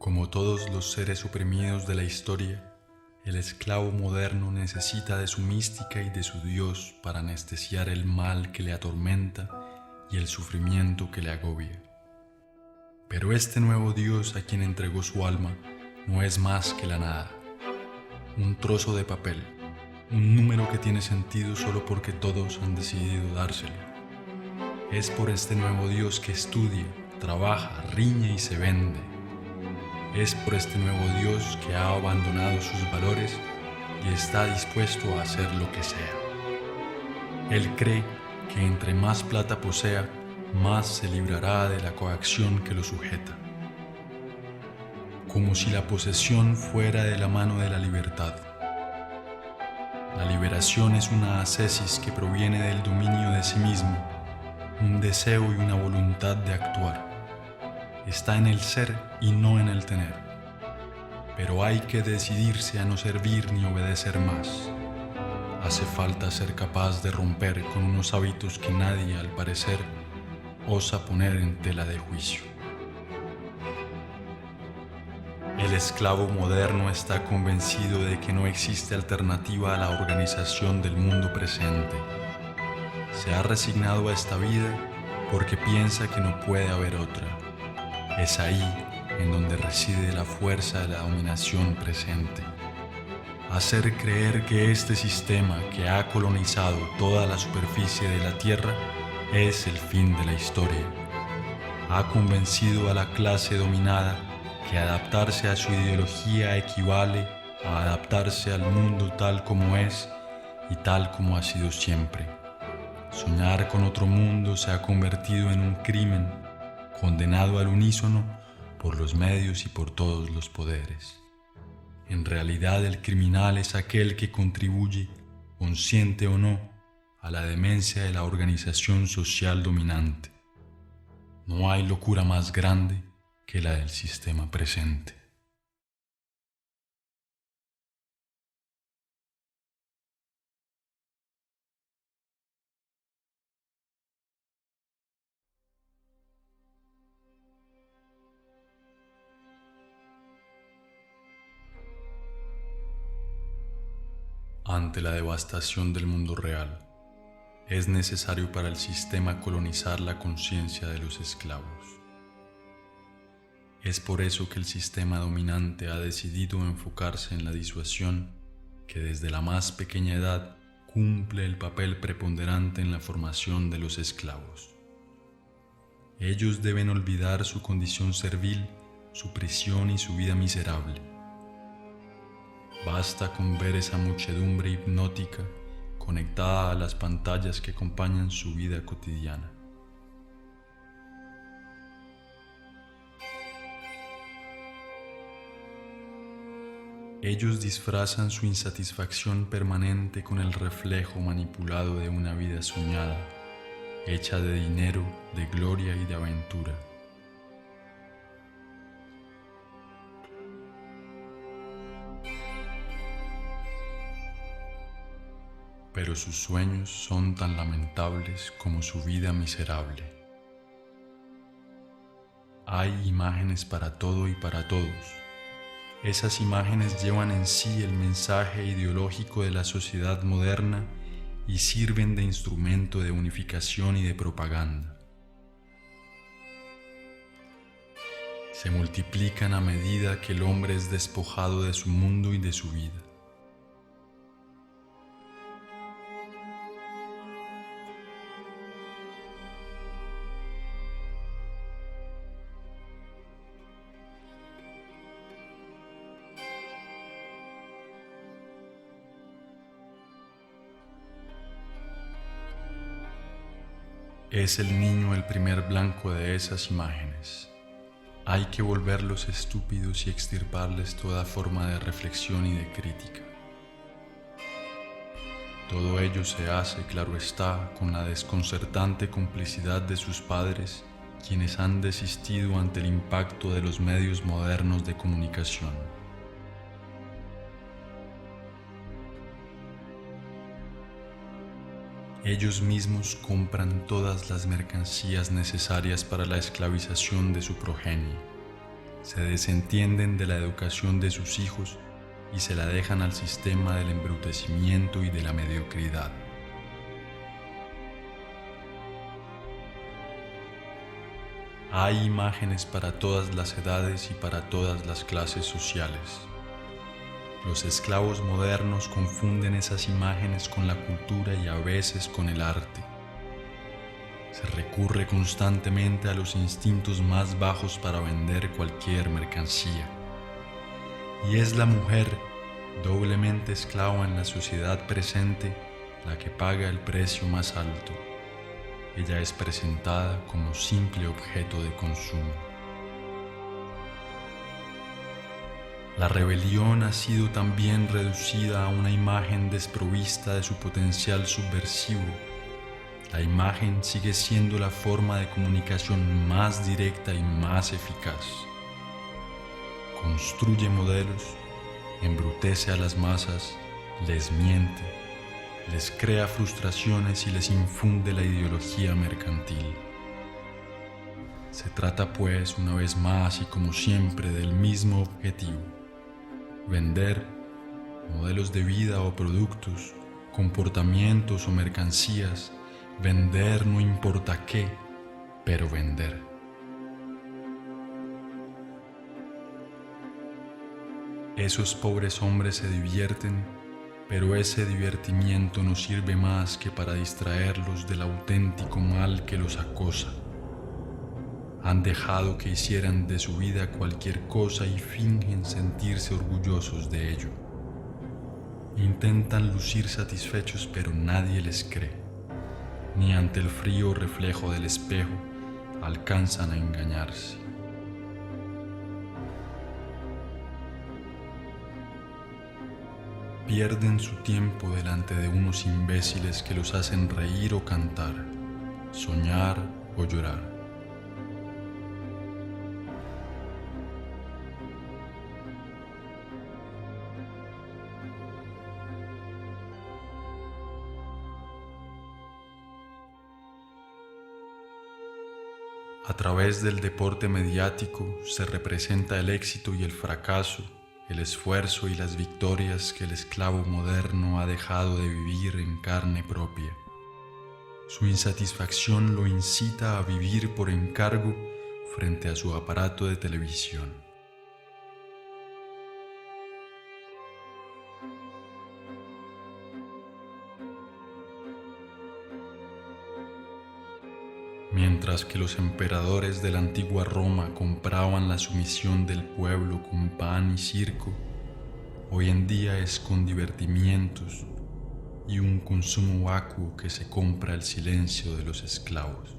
Como todos los seres oprimidos de la historia, el esclavo moderno necesita de su mística y de su Dios para anestesiar el mal que le atormenta y el sufrimiento que le agobia. Pero este nuevo Dios a quien entregó su alma no es más que la nada, un trozo de papel, un número que tiene sentido solo porque todos han decidido dárselo. Es por este nuevo Dios que estudia, trabaja, riñe y se vende. Es por este nuevo Dios que ha abandonado sus valores y está dispuesto a hacer lo que sea. Él cree que entre más plata posea, más se librará de la coacción que lo sujeta. Como si la posesión fuera de la mano de la libertad. La liberación es una ascesis que proviene del dominio de sí mismo, un deseo y una voluntad de actuar. Está en el ser y no en el tener. Pero hay que decidirse a no servir ni obedecer más. Hace falta ser capaz de romper con unos hábitos que nadie, al parecer, osa poner en tela de juicio. El esclavo moderno está convencido de que no existe alternativa a la organización del mundo presente. Se ha resignado a esta vida porque piensa que no puede haber otra. Es ahí en donde reside la fuerza de la dominación presente. Hacer creer que este sistema que ha colonizado toda la superficie de la Tierra es el fin de la historia. Ha convencido a la clase dominada que adaptarse a su ideología equivale a adaptarse al mundo tal como es y tal como ha sido siempre. Soñar con otro mundo se ha convertido en un crimen, condenado al unísono por los medios y por todos los poderes. En realidad el criminal es aquel que contribuye, consciente o no, a la demencia de la organización social dominante. No hay locura más grande que la del sistema presente. Ante la devastación del mundo real, es necesario para el sistema colonizar la conciencia de los esclavos. Es por eso que el sistema dominante ha decidido enfocarse en la disuasión que desde la más pequeña edad cumple el papel preponderante en la formación de los esclavos. Ellos deben olvidar su condición servil, su prisión y su vida miserable. Basta con ver esa muchedumbre hipnótica conectada a las pantallas que acompañan su vida cotidiana. Ellos disfrazan su insatisfacción permanente con el reflejo manipulado de una vida soñada, hecha de dinero, de gloria y de aventura. Pero sus sueños son tan lamentables como su vida miserable. Hay imágenes para todo y para todos. Esas imágenes llevan en sí el mensaje ideológico de la sociedad moderna y sirven de instrumento de unificación y de propaganda. Se multiplican a medida que el hombre es despojado de su mundo y de su vida. Es el niño el primer blanco de esas imágenes. Hay que volverlos estúpidos y extirparles toda forma de reflexión y de crítica. Todo ello se hace, claro está, con la desconcertante complicidad de sus padres, quienes han desistido ante el impacto de los medios modernos de comunicación. Ellos mismos compran todas las mercancías necesarias para la esclavización de su progenie. se desentienden de la educación de sus hijos y se la dejan al sistema del embrutecimiento y de la mediocridad. Hay imágenes para todas las edades y para todas las clases sociales. Los esclavos modernos confunden esas imágenes con la cultura y a veces con el arte. Se recurre constantemente a los instintos más bajos para vender cualquier mercancía. Y es la mujer, doblemente esclava en la sociedad presente, la que paga el precio más alto. Ella es presentada como simple objeto de consumo. La rebelión ha sido también reducida a una imagen desprovista de su potencial subversivo. La imagen sigue siendo la forma de comunicación más directa y más eficaz. Construye modelos, embrutece a las masas, les miente, les crea frustraciones y les infunde la ideología mercantil. Se trata pues una vez más y como siempre del mismo objetivo: vender modelos de vida o productos, comportamientos o mercancías. Vender no importa qué, pero vender. Esos pobres hombres se divierten, pero ese divertimiento no sirve más que para distraerlos del auténtico mal que los acosa. Han dejado que hicieran de su vida cualquier cosa y fingen sentirse orgullosos de ello. Intentan lucir satisfechos, pero nadie les cree. Ni ante el frío reflejo del espejo alcanzan a engañarse. Pierden su tiempo delante de unos imbéciles que los hacen reír o cantar, soñar o llorar. A través del deporte mediático se representa el éxito y el fracaso, el esfuerzo y las victorias que el esclavo moderno ha dejado de vivir en carne propia. Su insatisfacción lo incita a vivir por encargo frente a su aparato de televisión. Mientras que los emperadores de la antigua Roma compraban la sumisión del pueblo con pan y circo, hoy en día es con divertimientos y un consumo vacuo que se compra el silencio de los esclavos.